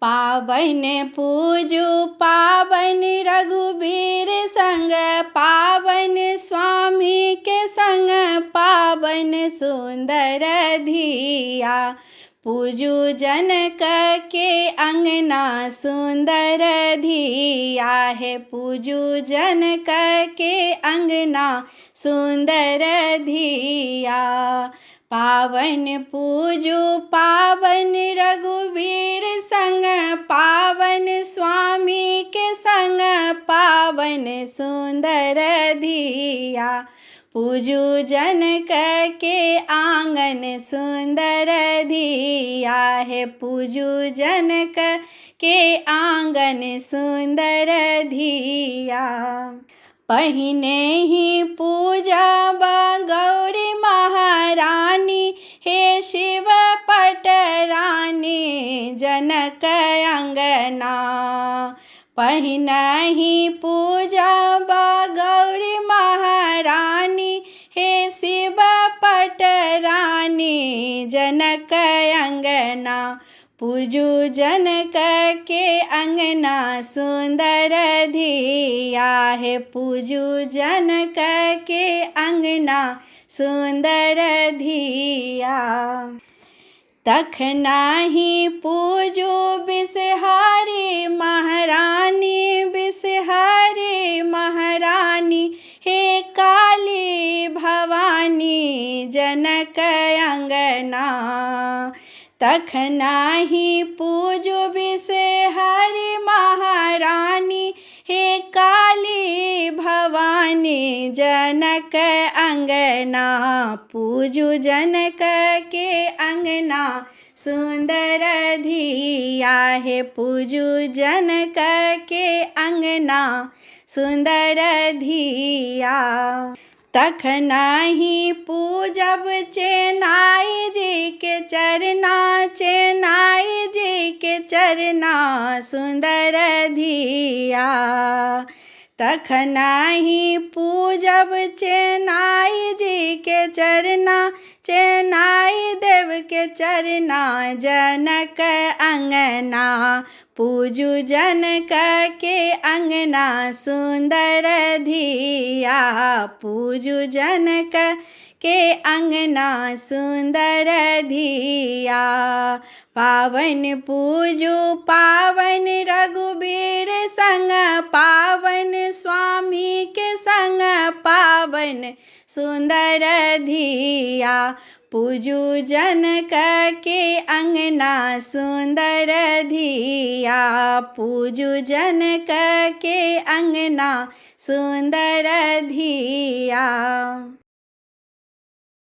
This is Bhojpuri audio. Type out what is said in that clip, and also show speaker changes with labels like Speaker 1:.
Speaker 1: पावन पूजु पावन रघुबीर संग, पावन स्वामी के संग पावन सुंदर धिया। पूजु जनक के अंगना सुंदर धिया है, पूजु जनक के अंगना सुंदर धिया। पावन पूजु पावन रघुबीर संग, पावन स्वामी के संग पावन सुंदर धिया। पूजु जनक के आंगन सुंदर धिया है, पूजु जनक के आंगन सुंदर धिया। पहिने ही पूजा गौरी महारानी, हे शिव पटरानी जनक अंगना। पहिने ही पूजा गौरी महारानी, हे शिव पटरानी जनक अंगना। पूजु जनक के अंगना सुंदर धिया है, पूजु जनक के अंगना सुंदर धिया। तखना ही पूजु बिसहारी महारानी, बिसहारी महारानी हे काली भवानी जनक अंगना। तखना ही पूजु बिसहारी महारानी, हे काली भवानी जनक अंगना। पूजु जनक के अंगना सुंदर धिया है, पूजु जनक के अंगना सुंदर धिया। तखना ही पूजब चेनाई जी के चरना, चेनाई जी के चरना सुंदर धिया। तखना ही पूजब चेनाई जी के चरना, चेनाई देव के चरना जनक अंगना। पूजु जनक के अंगना सुंदर धिया, पूजु जनक के अंगना सुंदर धिया। पावन पूजु पावन रघुबीर संग, पावन स्वामी के संग पावन सुंदर धिया। पूजु जनक के अंगना सुंदर धिया, पूजु जनक के अंगना सुंदर धिया।